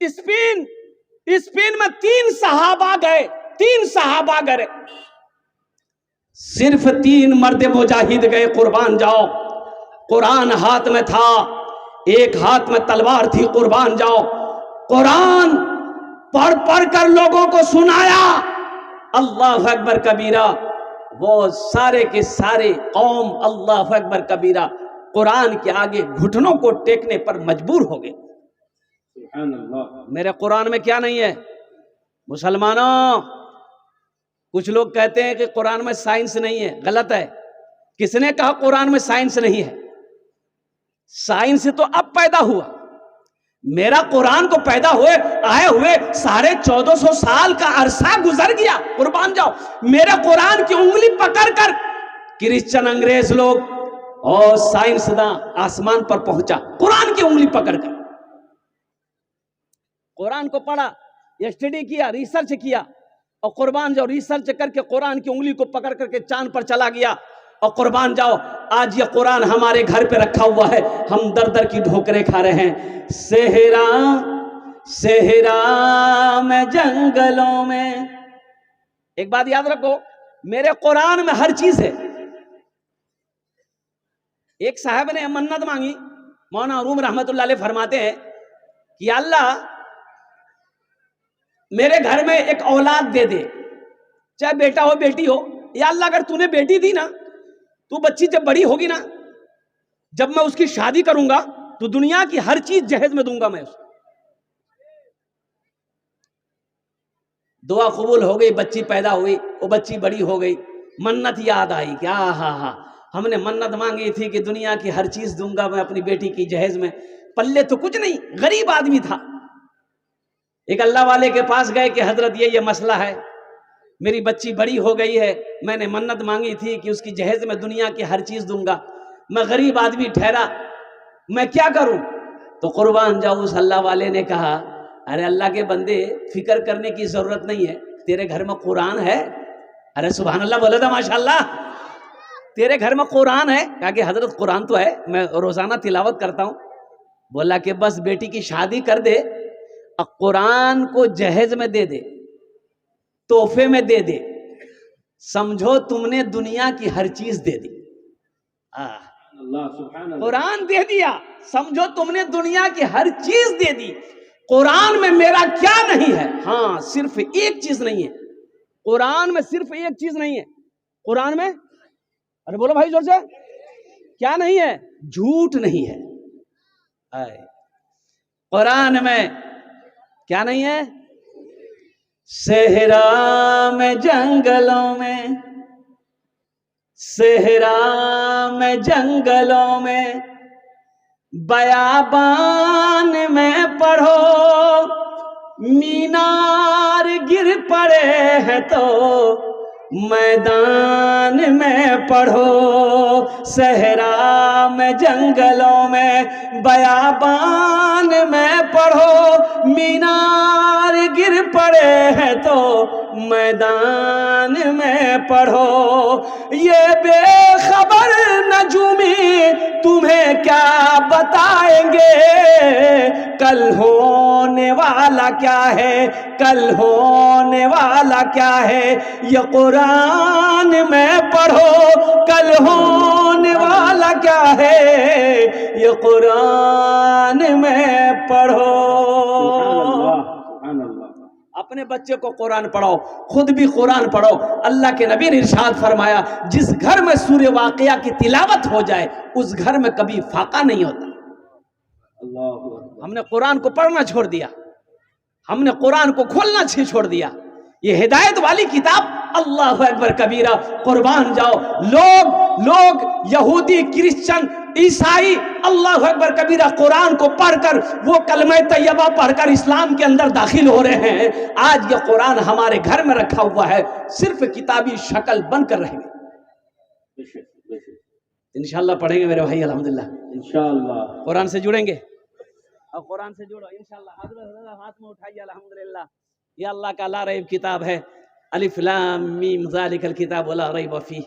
Spain, Spain में 3 सहाबा गए, 3 सहाबा गए, सिर्फ 3 मर्द मुजाहिद गए। कुर्बान जाओ, कुरान हाथ में था, एक हाथ में तलवार थी। कुर्बान जाओ, कुरान पढ़ पढ़ कर लोगों को सुनाया। अल्लाह अकबर कबीरा। वो सारे के सारे कौम अल्लाह अकबर कबीरा कुरान के आगे घुटनों को टेकने पर मजबूर हो गए। मेरे कुरान में क्या नहीं है मुसलमानों? कुछ लोग कहते हैं कि कुरान में साइंस नहीं है, गलत है। किसने कहा कुरान में साइंस नहीं है? साइंस तो अब पैदा हुआ। मेरा कुरान को पैदा हुए आए हुए 1450 साल का अरसा गुजर गया। कुर्बान जाओ, मेरे कुरान की उंगली पकड़कर क्रिश्चियन, अंग्रेज लोग और साइंसदां आसमान पर पहुंचा, कुरान की उंगली पकड़कर। कुरान को पढ़ा, स्टडी किया, रिसर्च किया, और कुर्बान जाओ रिसर्च करके कुरान की उंगली को पकड़ करके चांद पर चला गया। और कुर्बान जाओ आज ये कुरान हमारे घर पे रखा हुआ है, हम दर दर की ठोकरें खा रहे हैं। सेहरा सेहरा में जंगलों में। एक बात याद रखो, मेरे कुरान में हर चीज है। एक साहब ने मन्नत मांगी, मौलाना रूम रहमतुल्लाह अलैह फरमाते हैं कि अल्लाह मेरे घर में एक औलाद दे दे, चाहे बेटा हो बेटी हो। या अल्लाह अगर तूने बेटी दी ना, तू बच्ची जब बड़ी होगी ना, जब मैं उसकी शादी करूंगा तो दुनिया की हर चीज जहेज में दूंगा मैं उसको। दुआ कबूल हो गई, बच्ची पैदा हुई, वो बच्ची बड़ी हो गई। मन्नत याद आई, क्या हा हमने मन्नत मांगी थी कि दुनिया की हर चीज दूंगा मैं अपनी बेटी की जहेज में। पल्ले तो कुछ नहीं, गरीब आदमी था। एक अल्लाह वाले के पास गए कि हजरत ये मसला है, मेरी बच्ची बड़ी हो गई है, मैंने मन्नत मांगी थी कि उसकी जहेज में दुनिया की हर चीज दूंगा, मैं गरीब आदमी ठहरा, मैं क्या करूं? तो कुर्बान जाओ उस अल्लाह वाले ने कहा, अरे अल्लाह के बंदे फिक्र करने की जरूरत नहीं है, तेरे घर में कुरान है। अरे सुभान अल्लाह बोले था, माशाल्लाह, तेरे घर में कुरान है। कहा कि हजरत कुरान तो है, मैं रोजाना तिलावत करता हूं। बोला कि बस बेटी की शादी कर दे और कुरान को जहेज में दे दे, तोहफे में दे दे, समझो तुमने दुनिया की हर चीज दे दी। कुरान दे दिया, समझो तुमने दुनिया की हर चीज दे दी। कुरान में मेरा क्या नहीं है? हाँ, सिर्फ एक चीज नहीं है कुरान में, सिर्फ एक चीज नहीं है कुरान में। अरे बोलो भाई जोर से, क्या नहीं है? झूठ नहीं है। कुरान में क्या नहीं है? सेहरा में जंगलों में, सेहरा में जंगलों में, बयाबान में पढ़ो, मीनार गिर पड़े हैं तो मैदान में पढ़ो। सहरा में जंगलों में, बयाबान में पढ़ो, मीनार गिर पड़े हैं तो मैदान में पढ़ो। ये बेखबर नजूमी तुम्हें क्या बताएंगे, कल होने वाला क्या है, कल होने वाला क्या है। ये कुरान में पढ़ो, कल होने वाला क्या है, ये कुरान में पढ़ो। अपने बच्चे को कुरान पढ़ाओ, खुद भी कुरान पढ़ो। अल्लाह के नबी ने इरशाद फरमाया, जिस घर में सूरह वाक़िया की तिलावत हो जाए उस घर में कभी फाका नहीं होता। हमने कुरान को पढ़ना छोड़ दिया, हमने कुरान को खोलना छोड़ दिया। ये हिदायत वाली किताब, अल्लाह अकबर कबीरा, कुर्बान जाओ। लोग यहूदी, क्रिश्चियन, ईसाई, अल्लाह अकबर कबीरा, कुरान को पढ़कर वो कलमे तैयबा पढ़कर इस्लाम के अंदर दाखिल हो रहे हैं। आज ये कुरान हमारे घर में रखा हुआ है, सिर्फ किताबी शक्ल बनकर रहेंगे। इंशाअल्लाह पढ़ेंगे मेरे भाई, अल्हम्दुलिल्लाह, इंशाअल्लाह कुरान से जुड़ेंगे और कुरान से जुड़ो इंशाअल्लाह। हाथ में उठाइए, अल्हम्दुलिल्लाह। ये अल्लाह का ला रैब किताब है, अलिफ लाम मीम ज़ालिकल किताब ला रैब फीह।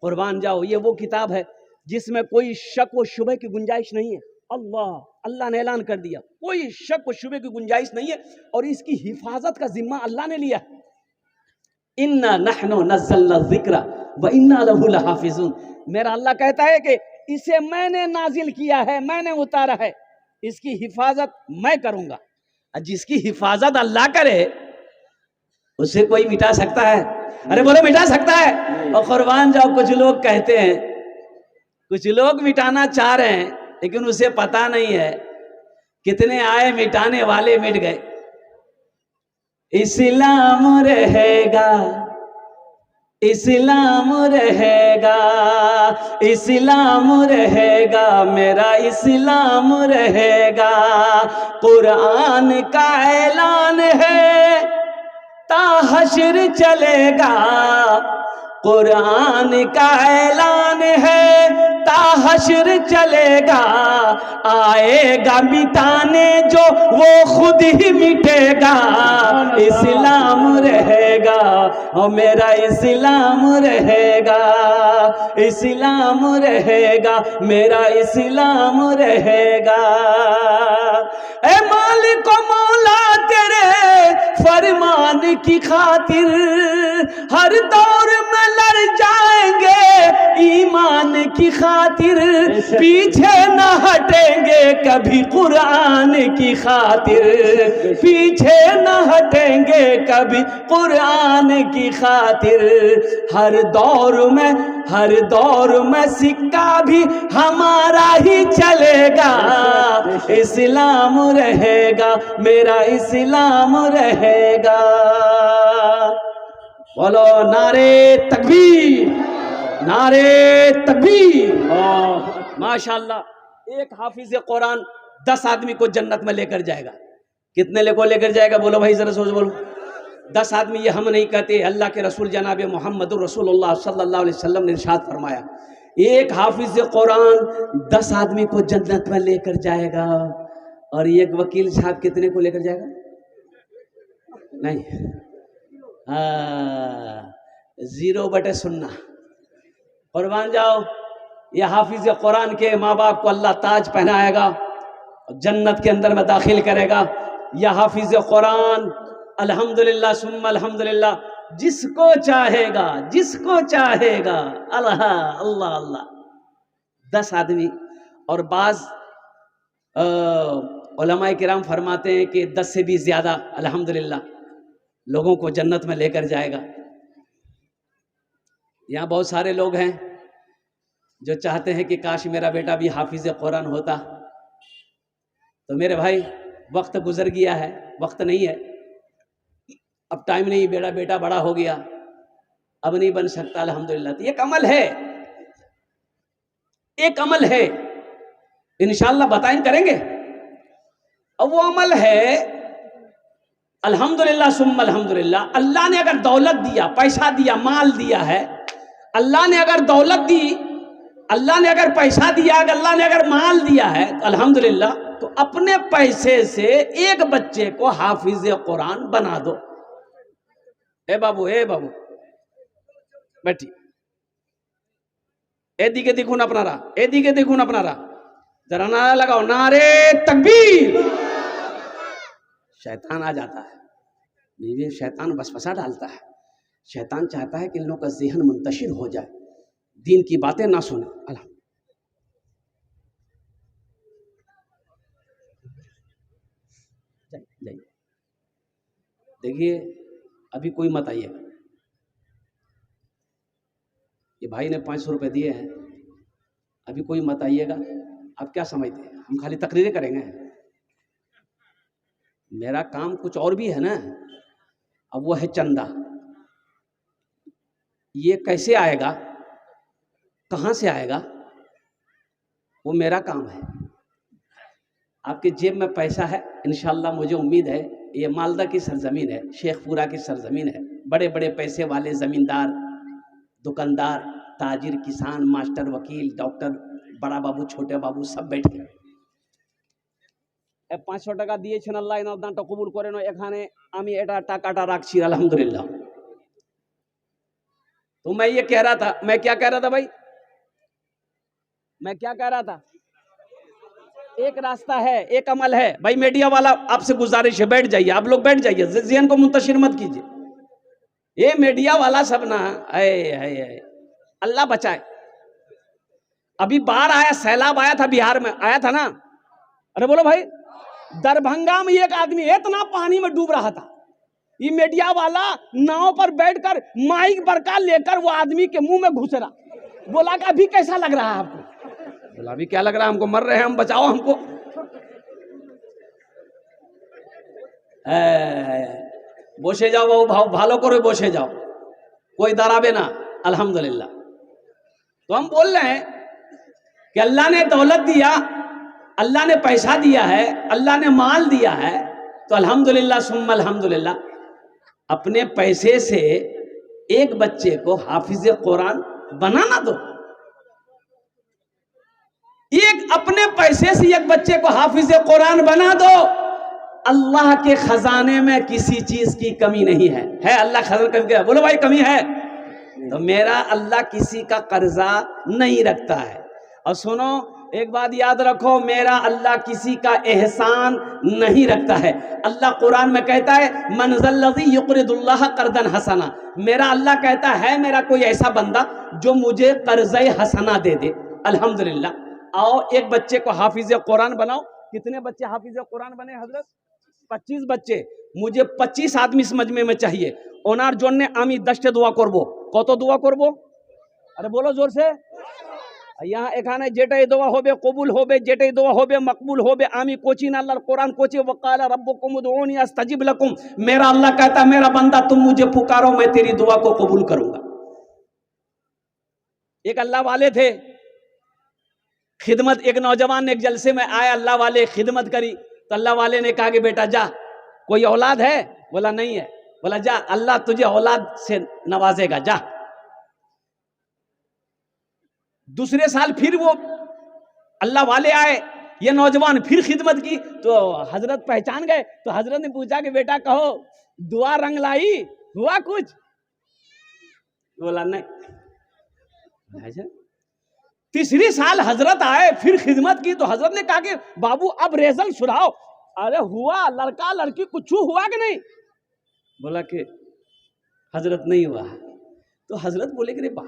कुर्बान जाओ, ये वो किताब है जिसमें कोई शक व शुबह की गुंजाइश नहीं है। अल्लाह, अल्लाह ने ऐलान कर दिया, कोई शक व शुबे की गुंजाइश नहीं है, और इसकी हिफाजत का जिम्मा अल्लाह ने लिया। इन्ना नहनु नज़्ज़लना ज़िक्रा व इन्ना लहू लहाफ़िज़ून। मेरा अल्लाह कहता है कि इसे मैंने नाजिल किया है, मैंने उतारा है, इसकी हिफाजत मैं करूंगा। जिसकी हिफाजत अल्लाह करे उसे कोई मिटा सकता है? अरे बोलो, मिटा सकता है? और कुर्बान जाओ, कुछ लोग कहते हैं, कुछ लोग मिटाना चाह रहे हैं, लेकिन उसे पता नहीं है कितने आए मिटाने वाले मिट गए। इस्लाम रहेगा, इस्लाम रहेगा, इस्लाम रहेगा, मेरा इस्लाम रहेगा। कुरान का ऐलान है ता हश्र चलेगा, कुरान का ऐलान है ता हश्र चलेगा। आएगा मिटाने जो वो खुद ही मिटेगा। इस्लाम रहेगा और मेरा इस्लाम रहेगा, इस्लाम रहेगा, मेरा इस्लाम रहेगा। ए मालिक मौला तेरे फरमान की खातिर हर दौर में लड़ जाएंगे, ईमान की खातिर पीछे न हटेंगे कभी, कुरान की खातिर पीछे न हटेंगे कभी, कुरान की खातिर। हर दौर में सिक्का भी हमारा ही चलेगा। इस्लाम रहेगा, मेरा इस्लाम रहेगा। बोलो नारे तकबीर, नारे तकबीर। माशाअल्लाह, एक हाफिज कुरान 10 आदमी को जन्नत में लेकर जाएगा। कितने लेकर जाएगा? बोलो भाई, जरा सोच बोलो। 10 आदमी, ये हम नहीं कहते, अल्लाह के रसूल जनाब मोहम्मद रसूलुल्लाह सल्लल्लाहु अलैहि वसल्लम ने इरशाद फरमाया, एक हाफिज कुरान 10 आदमी को जन्नत में लेकर जाएगा। और एक वकील साहब कितने को लेकर जाएगा? नहीं, 0/0। कुर्बान जाओ, ये हाफिज कुरान के माँ बाप को अल्लाह ताज पहनाएगा, जन्नत के अंदर में दाखिल करेगा। यह हाफिज कुरान अल्हम्दुलिल्लाह सुम्मा अल्हम्दुलिल्लाह, जिसको चाहेगा, जिसको चाहेगा, अल्लाह अल्लाह अल्लाह। 10 आदमी, और बाज उलमाए किराम फरमाते हैं कि 10 से भी ज्यादा अल्हम्दुलिल्लाह लोगों को जन्नत में लेकर जाएगा। यहाँ बहुत सारे लोग हैं जो चाहते हैं कि काश मेरा बेटा भी हाफिज कुरान होता। तो मेरे भाई, वक्त गुजर गया है, वक्त नहीं है, अब टाइम नहीं, बेटा बड़ा हो गया, अब नहीं बन सकता अल्हम्दुलिल्लाह। तो एक अमल है, एक अमल है, इंशाअल्लाह बताएं, करेंगे। अब वो अमल है अल्हम्दुलिल्लाह सुम्मा अल्हम्दुलिल्लाह, अल्लाह ने अगर दौलत दिया, पैसा दिया, माल दिया है, अल्लाह ने अगर दौलत दी, अल्लाह ने अगर पैसा दिया, अल्लाह ने अगर माल दिया है, तो अल्हम्दुलिल्लाह, तो अपने पैसे से एक बच्चे को हाफिज कुरान बना दो। ए बाबू बैठी, ए दिखे देखून अपनारा, ए दिखे देखून अपनारा, जरा नारा लगाओ, नारे तकबीर। शैतान आ जाता है, बीवी शैतान वसवसा डालता है। शैतान चाहता है कि इन लोगों का ज़हन मुंतशिर हो जाए, दीन की बातें ना सुने। अल्लाह, जाइए, देखिए अभी कोई मत आइएगा। ये भाई ने 500 रुपये दिए हैं, अभी कोई मत आइएगा। आप क्या समझते हैं हम खाली तकरीरें करेंगे? मेरा काम कुछ और भी है ना। अब वो है चंदा, ये कैसे आएगा, कहाँ से आएगा, वो मेरा काम है। आपके जेब में पैसा है इंशाअल्लाह, मुझे उम्मीद है। ये मालदा की सरजमीन है, शेखपुरा की सरजमीन है। बड़े बड़े पैसे वाले ज़मींदार, दुकानदार, ताजिर, किसान, मास्टर, वकील, डॉक्टर, बड़ा बाबू, छोटे बाबू सब बैठ गए। 500 টাকা দিয়েছেন, আল্লাহ এনার দানটা কবুল করেন। এখানে আমি এটা টাকাটা রাখছি আলহামদুলিল্লাহ। तो मैं ये कह रहा था, मैं क्या कह रहा था भाई, मैं क्या कह रहा था? एक रास्ता है, एक अमल है। भाई मीडिया वाला आपसे गुजारिश है, बैठ जाइए, आप लोग बैठ जाइए, ज़हन को मुंतशिर मत कीजिए। ये मीडिया वाला सब ना, आए अल्लाह बचाए। अभी बाढ़ आया, सैलाब आया था बिहार में, आया था ना? अरे बोलो भाई, दरभंगा में एक आदमी इतना पानी में डूब रहा था, ये मीडिया वाला नाव पर बैठकर माइक बरका लेकर वो आदमी के मुंह में घुस रहा। बोला कि अभी कैसा लग रहा है आपको? बोला अभी क्या लग रहा है, हमको मर रहे हैं हम, बचाओ हमको। বসে যাও বাবু, ভালো করে বসে যাও, कोई डरावे ना, अल्हम्दुलिल्लाह। तो हम बोल रहे हैं कि अल्लाह ने दौलत दिया, अल्लाह ने पैसा दिया है, अल्लाह ने माल दिया है, तो अल्हम्दुलिल्लाह सुम्मा अल्हम्दुलिल्लाह। अपने पैसे से एक बच्चे को हाफिज कुरान बनाना दो। एक अपने पैसे से एक बच्चे को हाफिज कुरान बना दो। अल्लाह के खजाने में किसी चीज की कमी नहीं है। अल्लाह खजाना कमी है? बोलो भाई कमी है। तो मेरा अल्लाह किसी का कर्जा नहीं रखता है। और सुनो एक बात याद रखो, मेरा अल्लाह किसी का एहसान नहीं रखता है। अल्लाह कुरान में कहता है मनज़ल्लज़ी युक़रिदुल्लाह क़र्ज़न हसना। मेरा अल्लाह कहता है मेरा कोई ऐसा बंदा जो मुझे कर्ज़े हसना दे दे। अल्हम्दुलिल्लाह। आओ एक बच्चे को हाफिज कुरान बनाओ। कितने बच्चे हाफिज कुरान बने हजरत? 25 बच्चे। मुझे 25 आदमी इस मजमे में चाहिए। ओनार जोन्ने आमी 10 दुआ करबो। कत दुआ करबो? अरे बोलो जोर से। यहाँ एखाने जेटाई दुआ होबे कबूल होबे, जेटाई दुआ होबे मकबूल होबे। आमी कोचिन अल्लाह कुरान कोची वकाला रब्बुकुम उदऊनी अस्तजिब लकुम। मेरा अल्लाह कहता मेरा बंदा तुम मुझे पुकारो, मैं तेरी दुआ को कबूल करूंगा। एक अल्लाह वाले थे, खिदमत, एक नौजवान ने एक जलसे में आया, अल्लाह वाले खिदमत करी, तो अल्लाह वाले ने कहा कि बेटा जा, कोई औलाद है? बोला नहीं है। बोला जा, अल्लाह तुझे औलाद से नवाजेगा, जा। दूसरे साल फिर वो अल्लाह वाले आए, ये नौजवान फिर खिदमत की, तो हजरत पहचान गए। तो हजरत ने पूछा कि बेटा कहो दुआ रंग लाई, हुआ कुछ? बोला नहीं। तीसरी साल हजरत आए, फिर खिदमत की, तो हजरत ने कहा कि बाबू अब रिजल्ट सुनाओ। अरे हुआ, लड़का लड़की कुछ हुआ कि नहीं? बोला कि हजरत नहीं हुआ। तो हजरत बोले कि रे बा,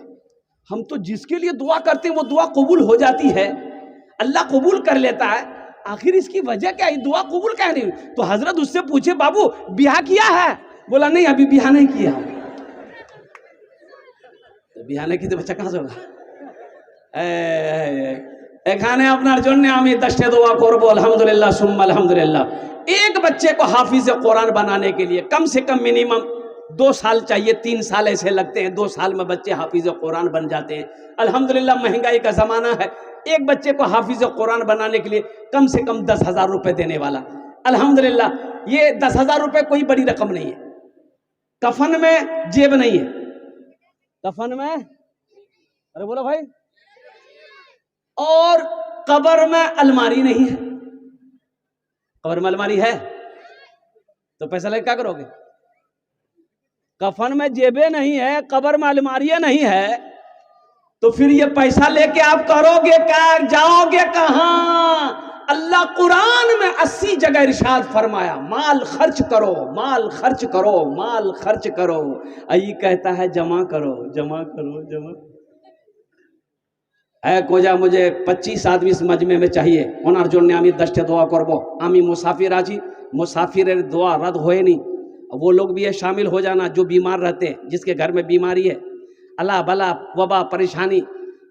हम तो जिसके लिए दुआ करते हैं वो दुआ कबूल हो जाती है, अल्लाह कबूल कर लेता है, आखिर इसकी वजह क्या है, दुआ कबूल क्या नहीं? तो हजरत उससे पूछे बाबू ब्याह किया है? बोला नहीं अभी ब्याह नहीं किया। तो ब्याह नहीं की तो बच्चा कहाँ से होगा? এখানে আপনার জন্য আমি 10 दुआ করব अल्हम्दुलिल्लाह सुम्मा अल्हम्दुलिल्लाह। एक बच्चे को हाफिज कुरान बनाने के लिए कम से कम मिनिमम 2 साल चाहिए, 3 साल ऐसे लगते हैं। 2 साल में बच्चे हाफिज कुरान बन जाते हैं। अल्हम्दुलिल्लाह महंगाई का ज़माना है, एक बच्चे को हाफिज कुरान बनाने के लिए कम से कम 10,000 रुपये देने वाला। अल्हम्दुलिल्लाह ये 10,000 रुपये कोई बड़ी रकम नहीं है। कफन में जेब नहीं है, कफन में, अरे बोलो भाई, और कब्र में अलमारी नहीं है। कब्र में अलमारी है तो पैसा लेके क्या करोगे? कफन में जेबे नहीं है, कब्र में अलमारियां नहीं है, तो फिर ये पैसा लेके आप करोगे क्या? जाओगे कहां? अल्लाह कुरान में 80 जगह इरशाद फरमाया माल खर्च करो, माल खर्च करो, माल खर्च करो। आई कहता है जमा करो, जमा करो, जमा। कोजा मुझे 25 आदमी इस मजमे में चाहिए, ओनार जोन्ने आमी 10 दुआ करबो। आमी मुसाफिर आजी, मुसाफिर दुआ रद्द होए नहीं। वो लोग भी ये शामिल हो जाना जो बीमार रहते हैं, जिसके घर में बीमारी है, अल्लाह बला वबा परेशानी,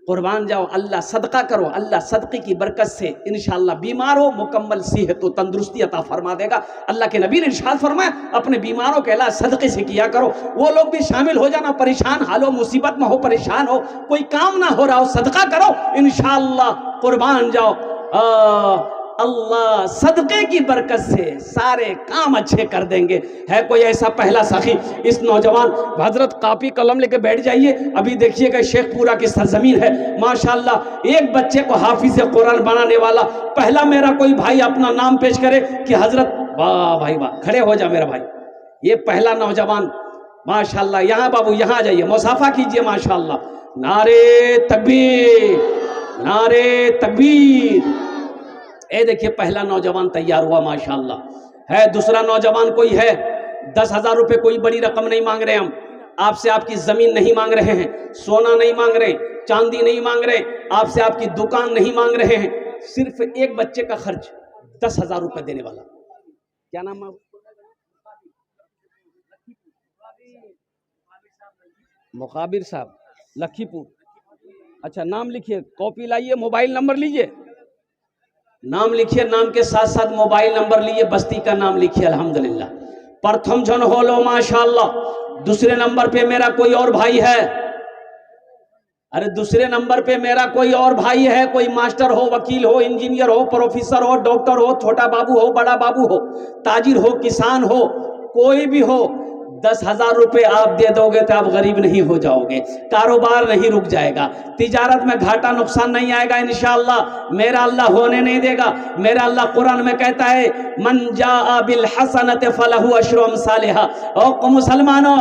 कुर्बान जाओ, अल्लाह सदका करो, अल्लाह सदक़े की बरकत से इंशाअल्लाह बीमार हो मुकम्मल सेहत तो तंदुरुस्ती अता फरमा देगा। अल्लाह के नबी ने इरशाद फरमाया अपने बीमारों के इलाज सदक़े से किया करो। वो लोग भी शामिल हो जाना, परेशान हाल हो, मुसीबत में हो, परेशान हो, कोई काम ना हो रहा हो, सदका करो, इंशाअल्लाह कुर्बान जाओ। अल्लाह सदक़े की बरकत से सारे काम अच्छे कर देंगे। है कोई ऐसा पहला सखी? इस नौजवान हजरत कापी कलम लेके बैठ जाइए। अभी देखिएगा शेखपुरा की सरजमीन है माशाल्लाह, एक बच्चे को हाफिज कुरान बनाने वाला पहला मेरा कोई भाई अपना नाम पेश करे कि हजरत, वाह भाई वाह, खड़े हो जा मेरा भाई, ये पहला नौजवान माशाल्लाह। यहाँ बाबू यहाँ आ जाइए, मुसाफा कीजिए माशाल्लाह। नारे तकबीर, नारे तकबीर। ये देखिए पहला नौजवान तैयार हुआ माशाल्लाह। है दूसरा नौजवान कोई है, 10,000 रुपये कोई बड़ी रकम नहीं मांग रहे हम आपसे, आपकी जमीन नहीं मांग रहे हैं, सोना नहीं मांग रहे, चांदी नहीं मांग रहे, आपसे आपकी दुकान नहीं मांग रहे हैं, सिर्फ एक बच्चे का खर्च 10,000 रुपये देने वाला। क्या नाम है? मुकाबिर साहब, लखीपुर। अच्छा, नाम लिखिए, कॉपी लाइए, मोबाइल नंबर लीजिए, नाम लिखिए, नाम के साथ साथ मोबाइल नंबर लीजिए, बस्ती का नाम लिखिए। अल्हम्दुलिल्लाह प्रथम जन हो लो माशाल्लाह। दूसरे नंबर पे मेरा कोई और भाई है, अरे दूसरे नंबर पे मेरा कोई और भाई है, कोई मास्टर हो, वकील हो, इंजीनियर हो, प्रोफेसर हो, डॉक्टर हो, छोटा बाबू हो, बड़ा बाबू हो, ताजिर हो, किसान हो, कोई भी हो, 10,000 रुपये आप दे दोगे तो आप गरीब नहीं हो जाओगे, कारोबार नहीं रुक जाएगा, तिजारत में घाटा नुकसान नहीं आएगा इंशाअल्लाह। मेरा अल्लाह होने नहीं देगा। मेरा अल्लाह कुरान में कहता है मन जाअ बिल हसनत फलहु अशरु अमसालिहा। ओ मुसलमानों,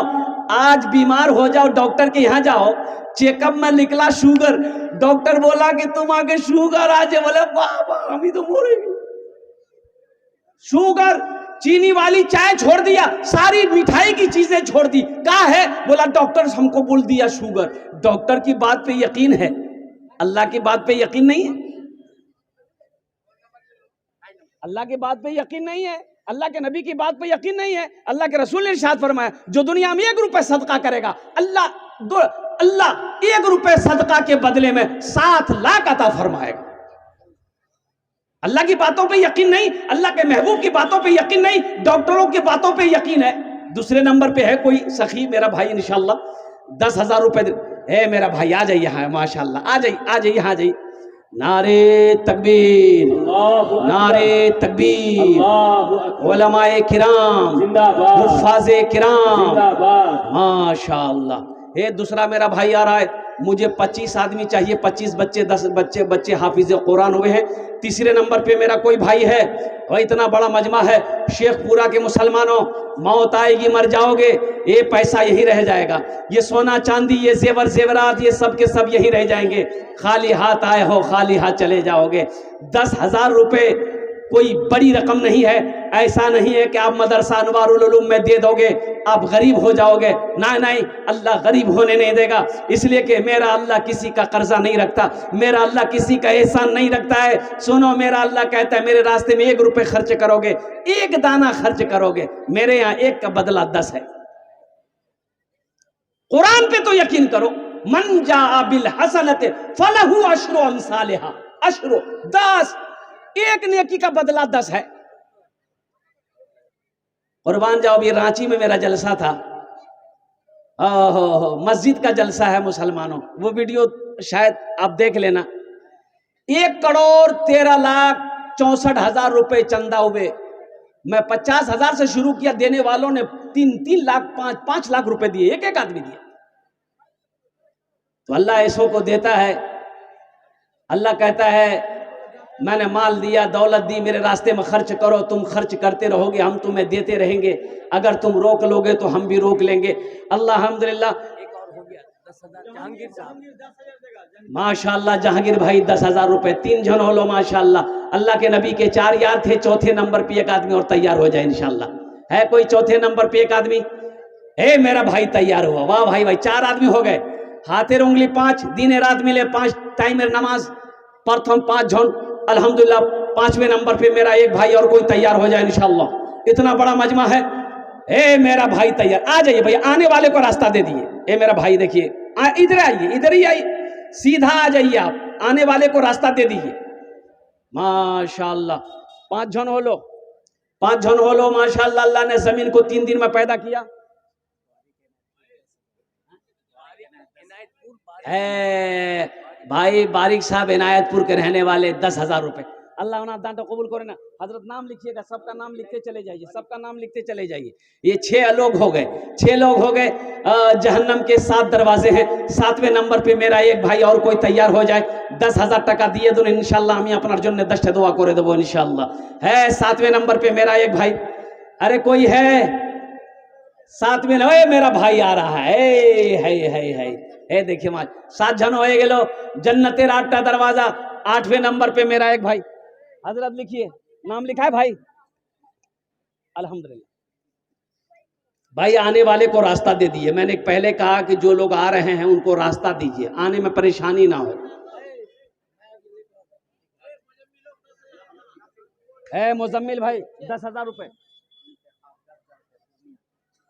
आज बीमार हो जाओ, डॉक्टर के यहाँ जाओ, चेकअप में निकला शुगर, डॉक्टर बोला कि तुम आगे शुगर आज, बोले बाबा हम ही तो मरेंगे। शुगर, चीनी वाली चाय छोड़ दिया, सारी मिठाई की चीजें छोड़ दी, क्या है? बोला डॉक्टर हमको बोल दिया शुगर। डॉक्टर की बात पे यकीन है, अल्लाह की बात पे यकीन नहीं है, अल्लाह की बात पे यकीन नहीं है, अल्लाह के नबी की बात पे यकीन नहीं है। अल्लाह के रसूल ने इरशाद फरमाया जो दुनिया में 1 रुपए सदका करेगा, अल्लाह 1 रुपए सदका के बदले में 7 लाख अता फरमाएगा। अल्लाह की बातों पे यकीन नहीं, अल्लाह के महबूब की बातों पे यकीन नहीं, डॉक्टरों की बातों पे यकीन है। दूसरे नंबर पे है कोई सखी, मेरा भाई इंशाल्लाह 10,000 रुपए है, मेरा भाई आ जाइए यहाँ माशाल्लाह, आ जाइए यहाँ आ जाइए। नारे तकबीर, नारे तकबीर, उलमाए किराम जिंदाबाद, हुफ्फाज़े किराम माशाल्लाह। ये दूसरा मेरा भाई आ रहा है, मुझे 25 आदमी चाहिए, 25 बच्चे, 10 बच्चे हाफिज कुरान हुए हैं। तीसरे नंबर पे मेरा कोई भाई है, वह इतना बड़ा मजमा है शेखपुरा के मुसलमानों, मौत आएगी मर जाओगे, ये पैसा यही रह जाएगा, ये सोना चांदी, ये जेवर जेवरात, ये सब के सब यही रह जाएंगे, खाली हाथ आए हो खाली हाथ चले जाओगे। 10,000 रुपये कोई बड़ी रकम नहीं है, ऐसा नहीं है कि आप मदरसा अनवारुल उलूम में दे दोगे आप गरीब हो जाओगे, नहीं, अल्लाह गरीब होने नहीं देगा, इसलिए कि मेरा अल्लाह किसी का कर्जा नहीं रखता, मेरा अल्लाह किसी का एहसान नहीं रखता है। सुनो, मेरा अल्लाह कहता है मेरे रास्ते में 1 रुपए खर्च करोगे, 1 दाना खर्च करोगे, मेरे यहाँ 1 का बदला 10 है। कुरान पे तो यकीन करो, मन जाअ बिल हसनत फलहु अशरु अमसालिहा, अशरु 10, 1 नेकी का बदला 10 है। कुर्बान जाओ, भी रांची में मेरा जलसा था, मस्जिद का जलसा है मुसलमानों, वो वीडियो शायद आप देख लेना। 1,13,64,000 रुपए चंदा हुए, मैं 50,000 से शुरू किया, देने वालों ने 3 लाख 5 लाख रुपए दिए, एक आदमी दिया। तो अल्लाह ऐसों को देता है, अल्लाह कहता है मैंने माल दिया, दौलत दी, मेरे रास्ते में खर्च करो, तुम खर्च करते रहोगे, हम तुम्हें देते रहेंगे, अगर तुम रोक लोगे तो हम भी रोक लेंगे। अल्लाह अल्हम्दुलिल्लाह। एक और हो गया 10,000, जहांगीर साहब माशाल्लाह, जहांगीर भाई 10,000 रुपए, 3 जन हो लो माशाल्लाह। अल्लाह के नबी के 4 यार थे, चौथे नंबर पे 1 आदमी और तैयार हो जाए इंशाल्लाह। है कोई चौथे नंबर पे 1 आदमी? हे मेरा भाई तैयार हुआ, वाह भाई 4 आदमी हो गए, हाथेर उंगली 5, दिन रात मिले, 5 टाइम नमाज, प्रथम 5 जन अल्हम्दुलिल्लाह। 5वें नंबर पे मेरा 1 भाई और कोई तैयार हो जाए इंशाअल्लाह। इतना बड़ा मजमा है। ए मेरा भाई तैयार, आ जाइए भाई, आने वाले को रास्ता दे दिए। ए मेरा भाई देखिए, इधर आइए, इधर ही आइए, सीधा आ जाइए आप, आने वाले को रास्ता दे दीजिए माशाअल्लाह। 5 जन हो लो, 5 जन हो लो माशाअल्लाह। अल्लाह ने जमीन को 3 दिन में पैदा किया है। भाई बारिक साहब इनायतपुर के रहने वाले, 10,000 रुपए। अल्लाह उन्हें दांतो कबूल करे ना। हजरत नाम लिखिएगा, सबका नाम लिखते चले जाइए, सबका नाम लिखते चले जाइए। ये 6 लोग हो गए, 6 लोग हो गए। जहन्नम के 7 दरवाजे हैं। 7वें नंबर पे मेरा 1 भाई और कोई तैयार हो जाए, 10,000 टाका दिए दो इंशाल्लाह। हमें अपना जन्ने 10 दुआ करे देवो इंशाल्लाह। है 7वें नंबर पे मेरा 1 भाई, अरे कोई है 7वें? मेरा भाई आ रहा है। देखिए माँ, 7 जन हो गेलो, जन्नतेर 8टा दरवाजा। 8वें नंबर पे मेरा 1 भाई, हजरत लिखिए, नाम लिखा है भाई? अल्हम्दुलिल्लाह। भाई आने वाले को रास्ता दे दिए। मैंने पहले कहा कि जो लोग आ रहे हैं उनको रास्ता दीजिए, आने में परेशानी ना हो। है मुजम्मिल भाई 10,000 रुपए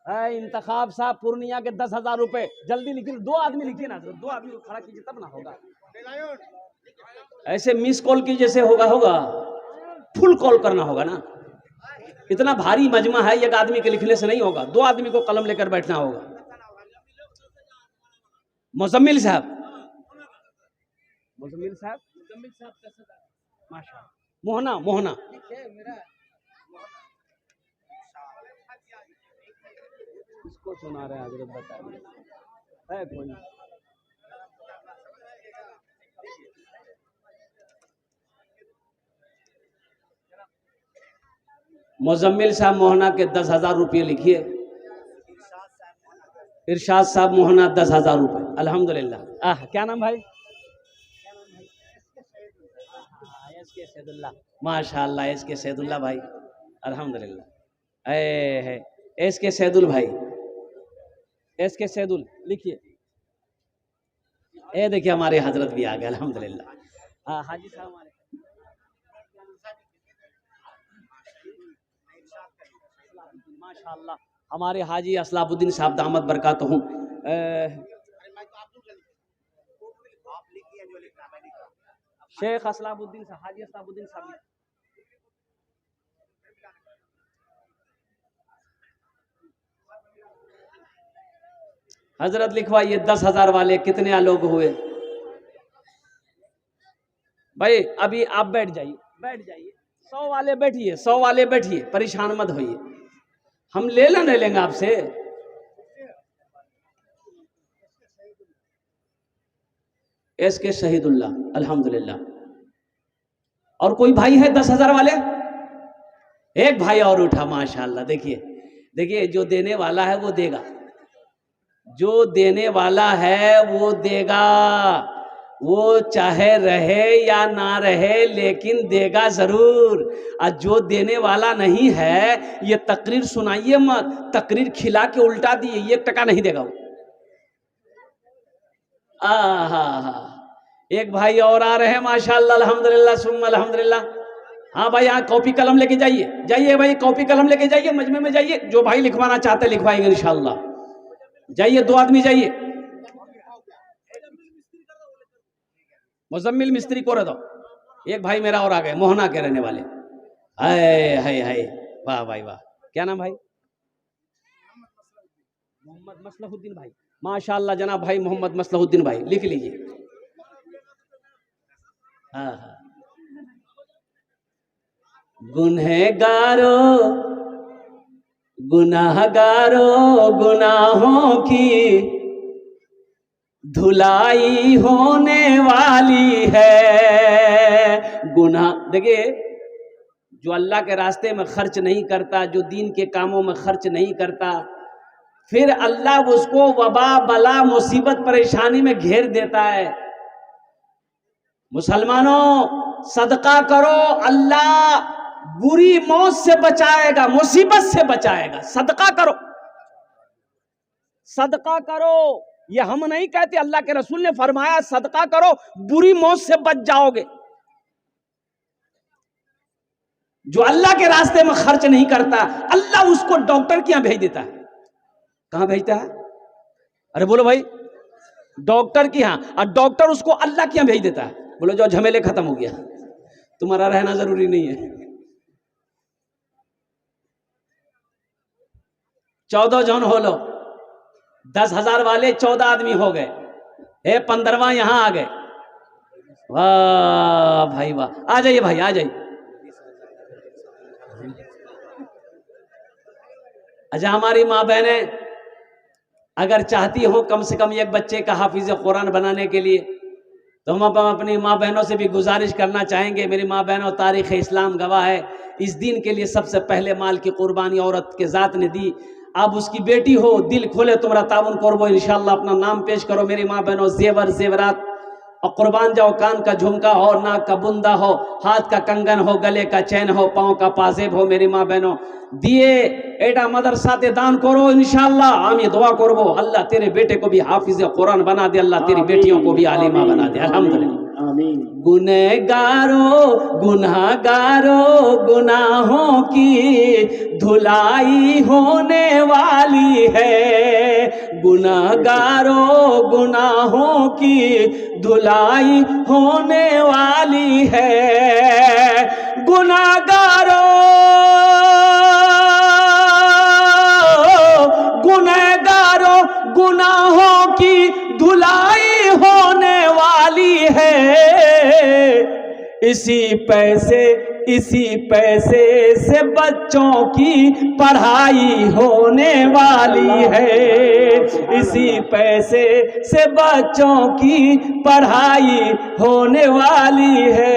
है। इंतखाब साहब पूर्णिया के 10,000 रुपए जल्दी लिखिए। 2 आदमी लिखिए ना, 2 आदमी को खड़ा कीजिए तब ना होगा। ऐसे मिस कॉल की जैसे होगा फुल कॉल करना होगा ना। इतना भारी मजमा है, एक आदमी के लिखने से नहीं होगा, 2 आदमी को कलम लेकर बैठना होगा। मुजम्मिल साहब, मुजम्मिल साहब, माशा, मोहना मोहना इसको सुना रहे हैं हजरत, बताइए है कोई? मुजम्मिल साहब मोहना के 10,000 रुपये लिखिए। इरशाद साहब मोहना 10,000 रुपये। अल्हम्दुलिल्लाह। क्या नाम भाई? एसके सैदुल्लाह, माशाअल्लाह एसके सैदुल्लाह भाई, अल्हम्दुलिल्लाह। है एसके सैदुल भाई, एसके सैदुल लिखिए। ए देखिए हमारे हजरत भी आ गए, अल्हम्दुलिल्लाह। हाजी साहब हमारे, माशाअल्लाह हमारे हाजी असलाबुद्दीन साहब दामद बरकातहू। शेख असलाबुद्दीन साहब, हाजी असलाबुद्दीन साहब। हजरत लिखवाइए 10,000 वाले कितने लोग हुए? भाई अभी आप बैठ जाइए, बैठ जाइए। 100 वाले बैठिए, 100 वाले बैठिए, परेशान मत होइए, हम ले नहीं लेंगे आपसे। एसके शहीदुल्लाह, अल्हम्दुलिल्लाह। और कोई भाई है 10,000 वाले? एक भाई और उठा, माशाअल्लाह। देखिए देखिए, जो देने वाला है वो देगा, जो देने वाला है वो देगा, वो चाहे रहे या ना रहे लेकिन देगा जरूर। और जो देने वाला नहीं है, ये तकरीर सुनाइए मत, तकरीर खिला के उल्टा दिए, 1 टका नहीं देगा वो। एक भाई और आ रहे हैं, माशाअल्लाह, अल्हम्दुलिल्लाह सुम्मा अल्हम्दुलिल्लाह। हाँ भाई, यहाँ कॉपी कलम लेके जाइए, जाइए भाई, कॉपी कलम लेके जाइए, मजमे में जाइए, जो भाई लिखवाना चाहते हैं लिखवाएंगे इंशाअल्लाह। जाइए, 2 आदमी जाइए। मुजम्मिल मिस्त्री को दो। एक भाई मेरा और आ गए, मोहना के रहने वाले। हाय, वाह भाई वाह। क्या नाम भाई? मोहम्मद मसलहुद्दीन भाई, माशाअल्लाह जनाब भाई मोहम्मद मसलहुद्दीन भाई, लिख लीजिए। हाँ। गुनहगारो गुनाहगारो गुनाहों की धुलाई होने वाली है। गुनाह देखिए, जो अल्लाह के रास्ते में खर्च नहीं करता, जो दीन के कामों में खर्च नहीं करता, फिर अल्लाह उसको वबा बला मुसीबत परेशानी में घेर देता है। मुसलमानों सदका करो, अल्लाह बुरी मौत से बचाएगा, मुसीबत से बचाएगा। सदका करो, सदका करो। ये हम नहीं कहते, अल्लाह के रसूल ने फरमाया सदका करो, बुरी मौत से बच जाओगे। जो अल्लाह के रास्ते में खर्च नहीं करता, अल्लाह उसको डॉक्टर के यहां भेज देता है। कहां भेजता है? अरे बोलो भाई, डॉक्टर के यहां, और डॉक्टर उसको अल्लाह के यहां भेज देता है। बोलो जो झमेले खत्म हो गया, तुम्हारा रहना जरूरी नहीं है। 14 जन हो लो, 10,000 वाले 14 आदमी हो गए, 15वां यहां आ गए। वाह भाई वाह, आ जाइए भाई, आ जाइए। अच्छा, हमारी माँ बहनें अगर चाहती हो कम से कम एक बच्चे का हाफिज कुरान बनाने के लिए, तो हम अपनी माँ बहनों से भी गुजारिश करना चाहेंगे। मेरी माँ बहनों, तारीख़ इस्लाम गवाह है, इस दिन के लिए सबसे पहले माल की कुर्बानी औरत के ज़ात ने दी। आप उसकी बेटी हो, दिल खोले तुम्हारा ताउन करबो इंशाअल्लाह। अपना नाम पेश करो मेरी माँ बहनों, जेवर जेवरात और कुर्बान जाओ, कान का झुमका हो, नाक का बुंदा हो, हाथ का कंगन हो, गले का चैन हो, पाँव का पाजेब हो, मेरी माँ बहनों दिए एटा मदरसाते दान करो इंशाअल्लाह। हम ये दुआ करबो अल्लाह तेरे बेटे को भी हाफिज कुरान बना दे, अल्लाह तेरी बेटियों को भी आलिमा बना दे। अल्हम्दुलिल्लाह। गुनहगारो गुनाहगारो गुनाहों की धुलाई होने वाली है, गुनाहगारो गुनाहों की धुलाई होने वाली है, गुनाहगारो गुनहगारो गुनाहों की धुलाई होने वाली है, इसी पैसे से बच्चों की पढ़ाई होने वाली है, इसी पैसे से बच्चों की पढ़ाई होने वाली है।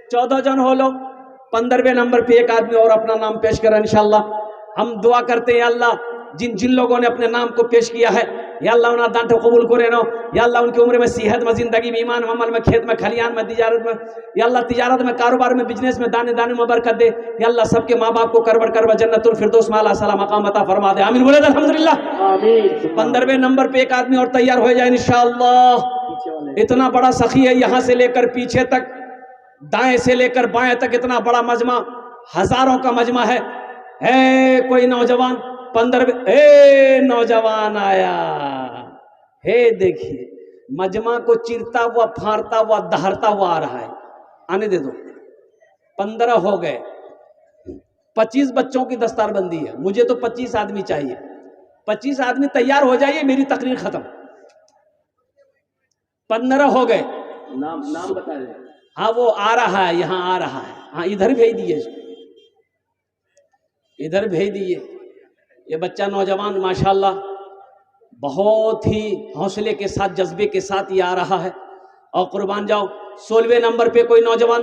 14 जन हो लोग, 15वें नंबर पे एक आदमी और अपना नाम पेश करें इंशाअल्लाह। हम दुआ करते हैं अल्लाह जिन जिन लोगों ने अपने नाम को पेश किया है, या अल्लाह उन्हें दान कबूल करे नो, या अल्लाह उनकी उम्र में सेहत में, जिंदगी में, ईमान में, अमल में, खेत में, खलियान में, तिजारत में, या अल्लाह तिजारत में, कारोबार में, बिजनेस में, दाने दाने में बरकत दे, या अल्लाह सबके माँ बाप को करबर जन्नतुल फिरदौस में आला सलाम मकाम अता फरमा दे। आमीन बोले अल्हम्दुलिल्लाह। आमीन। 15वें नंबर पे एक आदमी और तैयार हो जाए इंशाअल्लाह। इतना बड़ा सखी है, यहाँ से लेकर पीछे तक, दाएं से लेकर बाएं तक इतना बड़ा मजमा, हजारों का मजमा है। कोई नौजवान 15वें नौजवान आया है, देखिए मजमा को चिरता हुआ, फाड़ता हुआ, दहाड़ता हुआ आ रहा है। आने दे दो। 15 हो गए, 25 बच्चों की दस्तारबंदी है, मुझे तो 25 आदमी चाहिए। 25 आदमी तैयार हो जाइए, मेरी तकरीर खत्म। 15 हो गए। नाम बता दे। हाँ वो आ रहा है, यहाँ आ रहा है। हाँ इधर भेज दिए इसको, इधर भेज दिए। ये बच्चा नौजवान माशाल्लाह बहुत ही हौसले के साथ, जज्बे के साथ ये आ रहा है। और कुर्बान जाओ 16वें नंबर पे कोई नौजवान,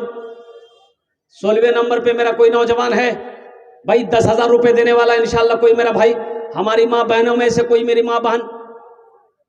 16वें नंबर पे मेरा कोई नौजवान है भाई, 10,000 रुपये देने वाला इंशाल्लाह कोई मेरा भाई, हमारी माँ बहनों में से कोई मेरी माँ बहन।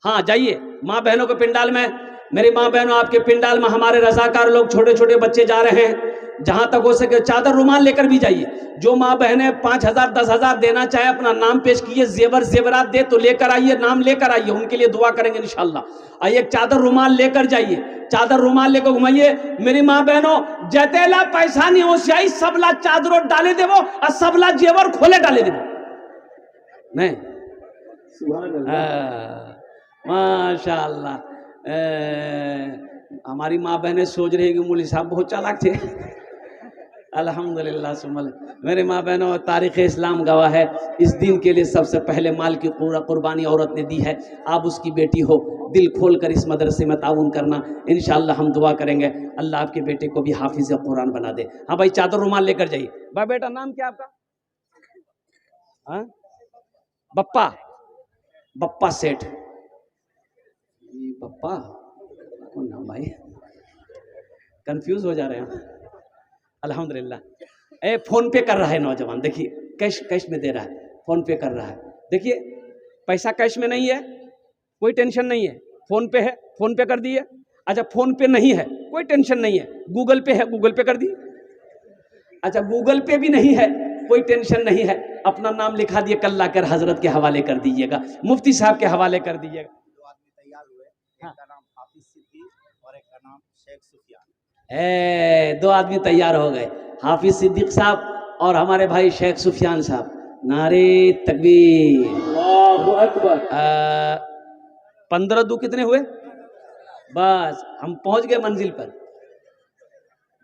हाँ जाइए माँ बहनों के पिंडाल में, मेरी माँ बहनों आपके पिंडाल में हमारे रजाकार लोग, छोटे छोटे बच्चे जा रहे हैं। जहां तक हो सके चादर रुमाल लेकर भी जाइए। जो माँ बहनें 5,000 10,000 देना चाहे, अपना नाम पेश कीजिए, जेवर जेवरात दे तो लेकर आइए, नाम लेकर आइए, उनके लिए दुआ करेंगे इंशाल्लाह। आइए एक चादर रुमाल लेकर जाइए, चादर रुमाल लेकर घुमाइए। मेरी माँ बहनों जतेला पैसा नहीं हो सियाई, सबला चादरों डाले देवो और सबला जेवर खोले डाले देवो। नहीं माशाअल्लाह। हमारी माँ बहनें सोच रही कि मौलवी साहब बहुत चालाक थे। अल्हम्दुलिल्लाह सुमल। मेरे माँ बहनों तारीख़ इस्लाम गवाह है, इस दिन के लिए सबसे पहले माल की कुर्बानी औरत ने दी है। आप उसकी बेटी हो, दिल खोल कर इस मदरसे में ताउन करना, इंशाअल्लाह हम दुआ करेंगे अल्लाह आपके बेटे को भी हाफिज़ कुरान बना दे। हाँ भाई चादर रुमाल लेकर जाइए। भाई बेटा नाम क्या आपका? हाँ बप्पा, बप्पा सेठ। बप्पा कौन नाम भाई, कंफ्यूज हो जा रहे हैं। अल्हम्दुलिल्लाह। फोन पे कर रहा है नौजवान, देखिए कैश में दे रहा है, फोन पे कर रहा है। देखिए पैसा कैश में नहीं है, कोई टेंशन नहीं है, फोन पे है, फोन पे कर दिए। अच्छा फोन पे नहीं है, कोई टेंशन नहीं है, गूगल पे है, गूगल पे कर दिए। अच्छा गूगल पे भी नहीं है, कोई टेंशन नहीं है, अपना नाम लिखा दिए, कल लाकर हजरत के हवाले कर दीजिएगा, मुफ्ती साहब के हवाले कर दीजिएगा। 2 आदमी तैयार हुए, एक का नाम हाफिज सिद्दीक और एक का नाम शेख सुफियान। 2 आदमी तैयार हो गए, हाफिज सिद्दीक साहब और हमारे भाई शेख सुफियान साहब। नारे तकबीर, अल्लाहु अकबर। 15 दो कितने हुए? बस हम पहुंच गए मंजिल पर,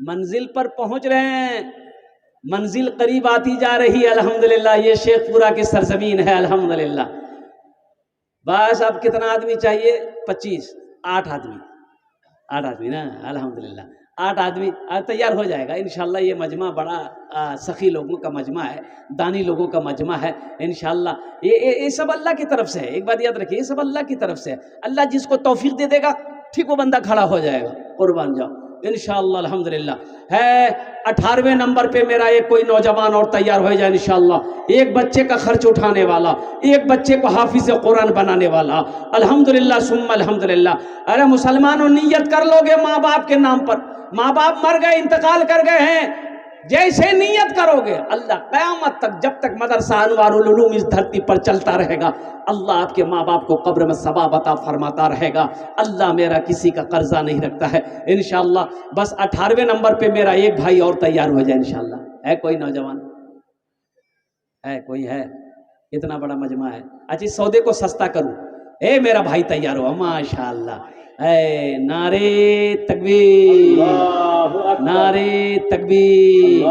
मंजिल पर पहुंच रहे हैं, मंजिल करीब आती जा रही है अल्हम्दुलिल्लाह। ये शेखपुरा की सरजमीन है अल्हम्दुलिल्लाह। बस अब कितना आदमी चाहिए? 25, 8 आदमी, 8 आदमी ना अल्हम्दुलिल्लाह। 8 आदमी तैयार हो जाएगा इंशाल्लाह। ये मजमा बड़ा सखी लोगों का मजमा है, दानी लोगों का मजमा है इंशाल्लाह। ये सब अल्लाह की तरफ से है। एक बात याद रखिए, ये सब अल्लाह की तरफ से है। अल्लाह जिसको तौफीक दे देगा ठीक वो बंदा खड़ा हो जाएगा। कुर्बान जाओ, इंशाअल्लाह अल्हम्दुलिल्लाह। है 18वें नंबर पे मेरा एक कोई नौजवान और तैयार हो जाए इंशाअल्लाह, एक बच्चे का खर्च उठाने वाला, एक बच्चे को हाफिज कुरान बनाने वाला। अल्हम्दुलिल्लाह सुम्मा अल्हम्दुलिल्लाह। अरे मुसलमानों, नियत कर लोगे माँ बाप के नाम पर, माँ बाप मर गए, इंतकाल कर गए हैं, जैसे नियत करोगे अल्लाह क़यामत तक, जब तक मदरसा अनवारुल उलूम इस धरती पर चलता रहेगा, अल्लाह आपके माँ बाप को कब्र में सवाब अता फरमाता रहेगा। अल्लाह मेरा किसी का कर्जा नहीं रखता है इंशाअल्लाह। बस 18वें नंबर पे मेरा एक भाई और तैयार हो जाए इंशाअल्लाह। है कोई नौजवान? है कोई? है? इतना बड़ा मजमा है। अच्छा, इस सौदे को सस्ता करूं, ए मेरा भाई तैयार हो माशाअल्लाह। ऐ नारे तकबीर, नारे तकबीर।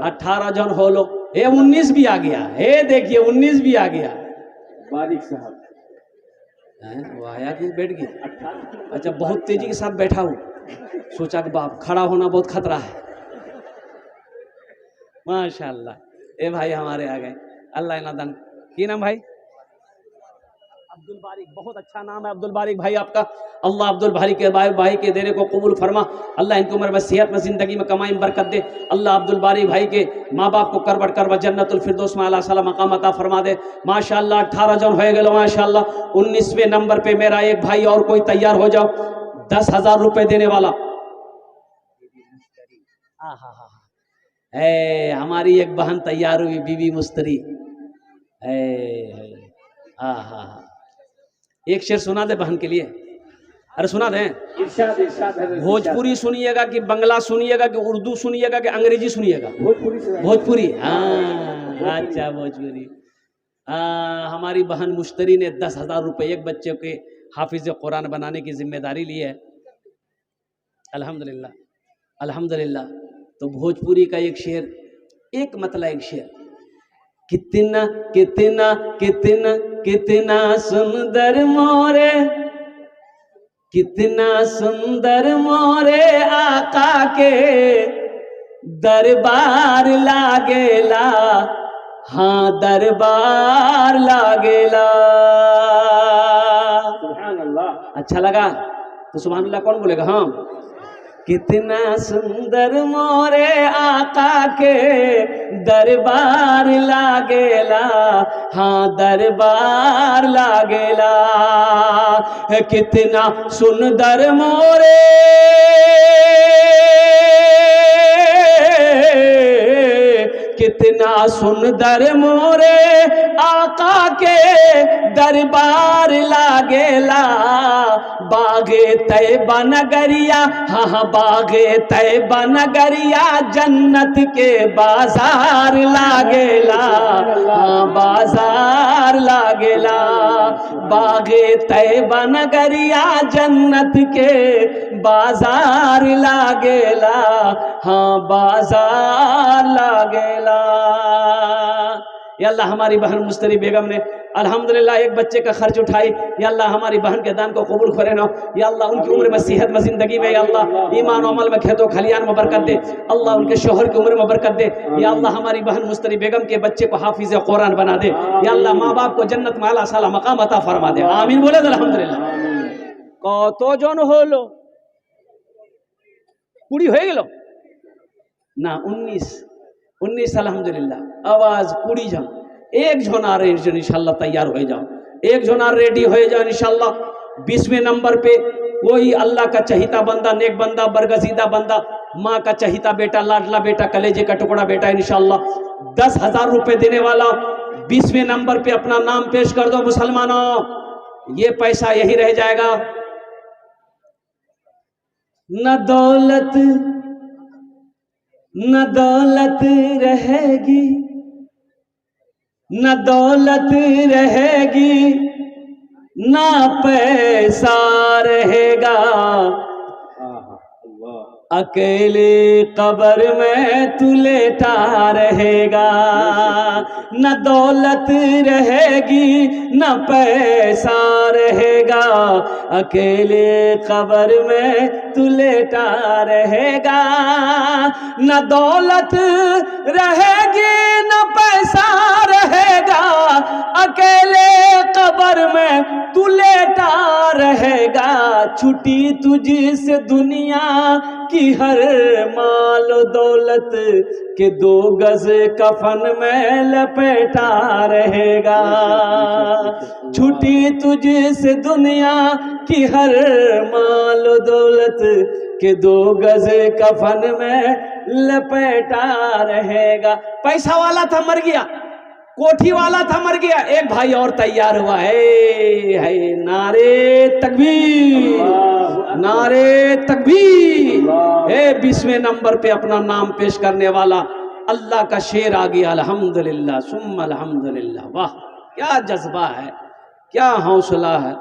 18 जन हो लो, ए 19 भी आ गया, हे देखिए 19 भी आ गया। बारिक साहब वो आया कि बैठ गया? अच्छा, बहुत तेजी के साथ बैठा हूँ, सोचा कि बाप खड़ा होना बहुत खतरा है। माशाअल्लाह, ए भाई हमारे आ गए, अल्लाह इनादन। की नाम भाई? अब्दुल बारिक, बहुत अच्छा नाम है अब्दुल बारिक भाई आपका। अल्लाह अब्दुल बारिक के भाई के देने को कबूल फरमा, अल्लाह इनकी उम्र में सेहत में ज़िंदगी में कमाई में बरकत दे। अल्लाह अब्दुल बारिक भाई के माँ बाप को करबट करबट जन्नतुल फिरदौस में अल्लाह सला मकाम अता फरमा दे। माशाअल्लाह 18 जन हो गए माशाअल्लाह। 19वें नंबर पे मेरा एक भाई और कोई तैयार हो जाओ, 10,000 रुपये देने वाला। हाँ हाँ हाँ, है हमारी एक बहन तैयार हुई, बीबी मुस्तरी। हाँ हाँ हाँ, एक शेर सुना दे बहन के लिए। अरे सुना दें। इरशाद इरशाद है। भोजपुरी सुनिएगा कि बंगला सुनिएगा कि उर्दू सुनिएगा कि अंग्रेजी सुनिएगा? भोजपुरी। हाँ अच्छा, भोजपुरी। हमारी बहन मुश्तरी ने 10,000 रुपये एक बच्चे के हाफिज कुरान बनाने की जिम्मेदारी ली है। अल्हम्दुलिल्लाह अल्हम्दुलिल्लाह। तो भोजपुरी का एक शेर, एक मतलब एक शेर। कितना कितना कितना कितना सुंदर मोरे, कितना सुंदर मोरे आका के दरबार लागेला, हाँ दरबार लागेला। सुभान अल्लाह। अच्छा लगा तो सुभान अल्लाह कौन बोलेगा? हाँ। कितना सुंदर मोरे आका के दरबार लागेला, हाँ दरबार लागेला। कितना सुंदर मोरे कितना सुंदर मोरे आका के दरबार लागेला। बागे तैबा नगरिया, हाँ हाँ बागे तैबा नगरिया, जन्नत के बाजार लागेला, हाँ बाजार लागेला। बागे तैबा नगरिया, जन्नत के बाजार लागेला, हाँ बाजार लागेला। या अल्लाह हमारी बहन मुस्तरी बेगम ने अल्हम्दुलिल्लाह एक बच्चे का खर्च उठाई, या अल्लाह हमारी बहन के दान को कबूल करे ना। या अल्लाह उनकी उम्र में सेहत में ज़िंदगी में, या अल्लाह ईमान अमल में खेतों खलियान में बरकत दे। अल्लाह उनके शोहर की उम्र में बरकत दे। या अल्लाह हमारी बहन मुस्तरी बेगम के बच्चे को हाफिज कुरान बना दे। या अल्लाह माँ बाप को जन्नत में आला साला मकाम अता फरमा दे। आमीन बोले तो अल्हम्दुलिल्लाह। कत जन हलो? 20 হয়ে গেল না? 19 अल्हम्दुलिल्लाह। आवाज 20 जन, एक जन आ रहे इंशाल्लाह तैयार हो जाओ, एक जन आ रेडी हो जाओ इंशाल्लाह। 20वें नंबर पे कोई अल्लाह का चहिता बंदा, नेक बंदा, बरगजीदा बंदा, माँ का चहिता बेटा, लाडला बेटा, कलेजे का टुकड़ा बेटा इंशाल्लाह 10,000 रुपये देने वाला 20वें नंबर पे अपना नाम पेश कर दो मुसलमानों। ये पैसा यही रह जाएगा। न दौलत न दौलत रहेगी, न दौलत रहेगी, ना पैसा रहेगा, अकेले कब्र में तू लेटा रहेगा। न दौलत रहेगी, न पैसा रहेगा, अकेले कब्र में तू लेटा रहेगा। न दौलत रहेगी, न पैसा रहेगा, अकेले कब्र में तू लेटा रहेगा, छुटी तुझसे दुनिया की हर माल दौलत के 2 गज कफन में लपेटा रहेगा। छुटी तुझसे दुनिया की हर माल दौलत के 2 गज कफन में लपेटा रहेगा। पैसा वाला था मर गया, कोठी वाला था मर गया, एक भाई और तैयार हुआ है। नारे तकबीर, नारे तकबीर। 20वें नंबर पे अपना नाम पेश करने वाला अल्लाह का शेर आ गया। अल्हम्दुलिल्लाह सुम्मा अल्हम्दुलिल्लाह। वाह क्या जज्बा है, क्या हौसला है।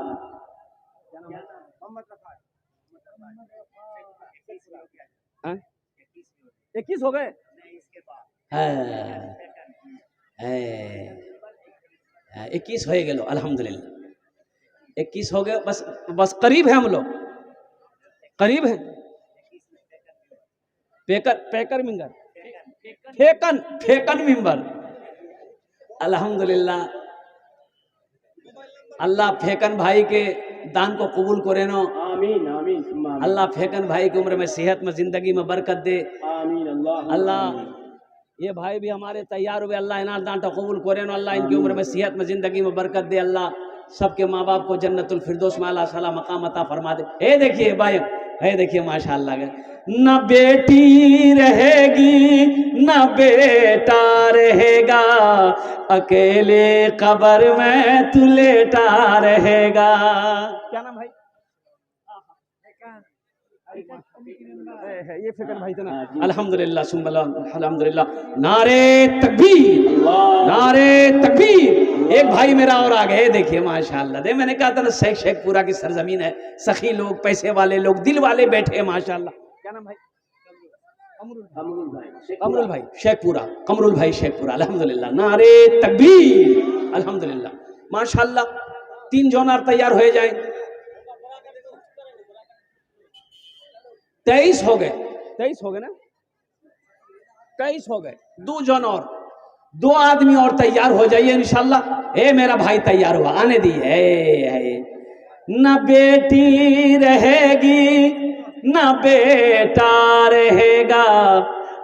21 हो गए, 21 हो गए, अल्हम्दुलिल्लाह 21 हो गए। बस बस करीब है हम लोग, करीब है। पेकर मिंबर, फेकन मिंबर। अल्हम्दुलिल्लाह, अल्लाह फेकन भाई के दान को कबूल करे नो। आमीन आमीन। अल्लाह फेकन भाई की उम्र में, सेहत में, जिंदगी में बरकत दे। आमीन अल्लाह ये भाई भी हमारे तैयार हुए, अल्लाह इनार दान को कबूल करे नो। अल्लाह इनकी उम्र में, सेहत में, जिंदगी में बरकत दे। अल्लाह सबके माँ बाप को जन्नतुल फिरदौस में अल्लाह सला मकाम अता फरमा दे। ए देखिए भाई, ए देखिए माशाअल्लाह, न बेटी रहेगी न बेटा रहेगा, अकेले कब्र में तू लेटा रहेगा। क्या नाम भाई? ये फिक्र भाई था ना। अल्हम्दुलिल्लाह सुम्मा अल्हम्दुलिल्लाह। नारे तकबीर, नारे तकबीर। एक भाई मेरा और आ गए, देखिए माशाअल्लाह। दे मैंने कहा था ना, शेखपुरा की सरजमीन है, सखी लोग, पैसे वाले लोग, दिल वाले बैठे हैं माशाअल्लाह। क्या नाम भाई? कमरुल भाई शेखपुरा, कमरुल भाई शेखपुरा। अल्हम्दुलिल्लाह नारे तकबीर, अल्हम्दुलिल्लाह माशाअल्लाह। 3 जोनार तैयार हो जाए। 23 हो गए, 23 हो गए ना, 23 हो गए। 2 जन और 2 आदमी और तैयार हो जाइए इंशाल्लाह। ए मेरा भाई तैयार हुआ, आने दिए। न बेटी रहेगी न बेटा रहेगा,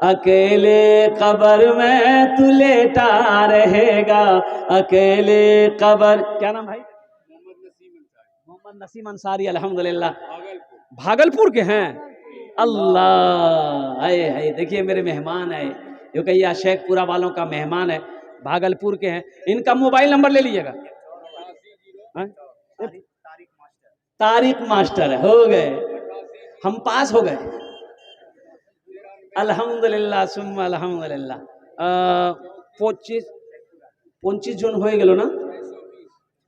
अकेले कब्र में तू लेटा रहेगा, अकेले कब्र। क्या नाम भाई? मोहम्मद नसीम अंसारी। अल्हम्दुलिल्लाह भागलपुर के हैं। अल्लाह है, देखिए मेरे मेहमान है, जो कहिए शेखपुरा वालों का मेहमान है, भागलपुर के हैं। इनका मोबाइल नंबर ले लीजिएगा। तारिक मास्टर है, हो गए, हम पास हो गए। अल्हम्दुलिल्लाह सुम्मा अल्हम्दुलिल्लाह। 25 जून हो गए ना,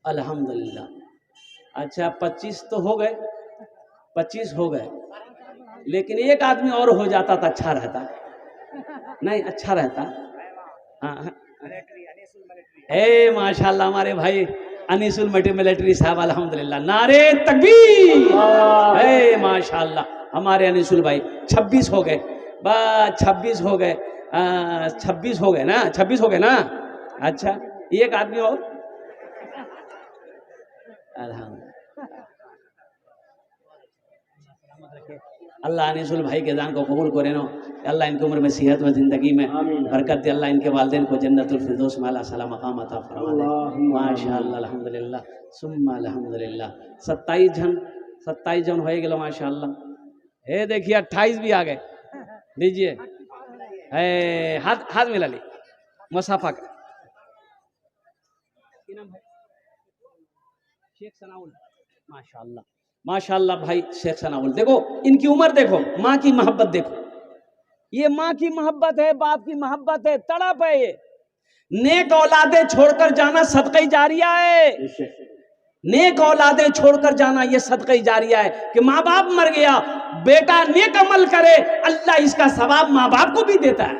अल्हम्दुलिल्लाह। अच्छा 25 तो हो गए, 25 हो गए, लेकिन एक आदमी और हो जाता तो अच्छा रहता। नहीं अच्छा रहता। माशाल्लाह हमारे भाई अनीसुल मिलिट्री साहब। अल्हम्दुलिल्लाह नारे तकबीर। माशाल्लाह हमारे अनीसुल भाई। 26 हो गए, बस 26 हो गए। 26 हो गए ना, 26 हो गए ना। अच्छा एक आदमी और। अल्लाह अनीसुल भाई के जान को कबूल करे नो। अल्लाह इनकी उम्र में, सेहत में, जिंदगी में बरकत दे। अल्लाह इनके वालिदैन को जन्नतुल फिरदौस में अल्लाह सला मकाम अता फरमा दे। माशाअल्लाह अल्हम्दुलिल्लाह सुम्मा अल्हम्दुलिल्लाह। 27 जन हो गए माशाअल्लाह। हे देखिए 28 भी आ गए। लीजिए हाथ मिला ली मुसाफा का। शेख सनाउल। माशाअल्लाह माशाअल्लाह भाई शेख सनाउल। देखो इनकी उम्र, देखो माँ की मोहब्बत, देखो ये माँ की मोहब्बत है, बाप की मोहब्बत है, तड़प है। ये नेक औलादे छोड़कर जाना सदक़े जारिया है। नेक औलादे छोड़कर जाना ये सदक़े जारिया है कि माँ बाप मर गया, बेटा नेक अमल करे, अल्लाह इसका सवाब माँ बाप को भी देता है।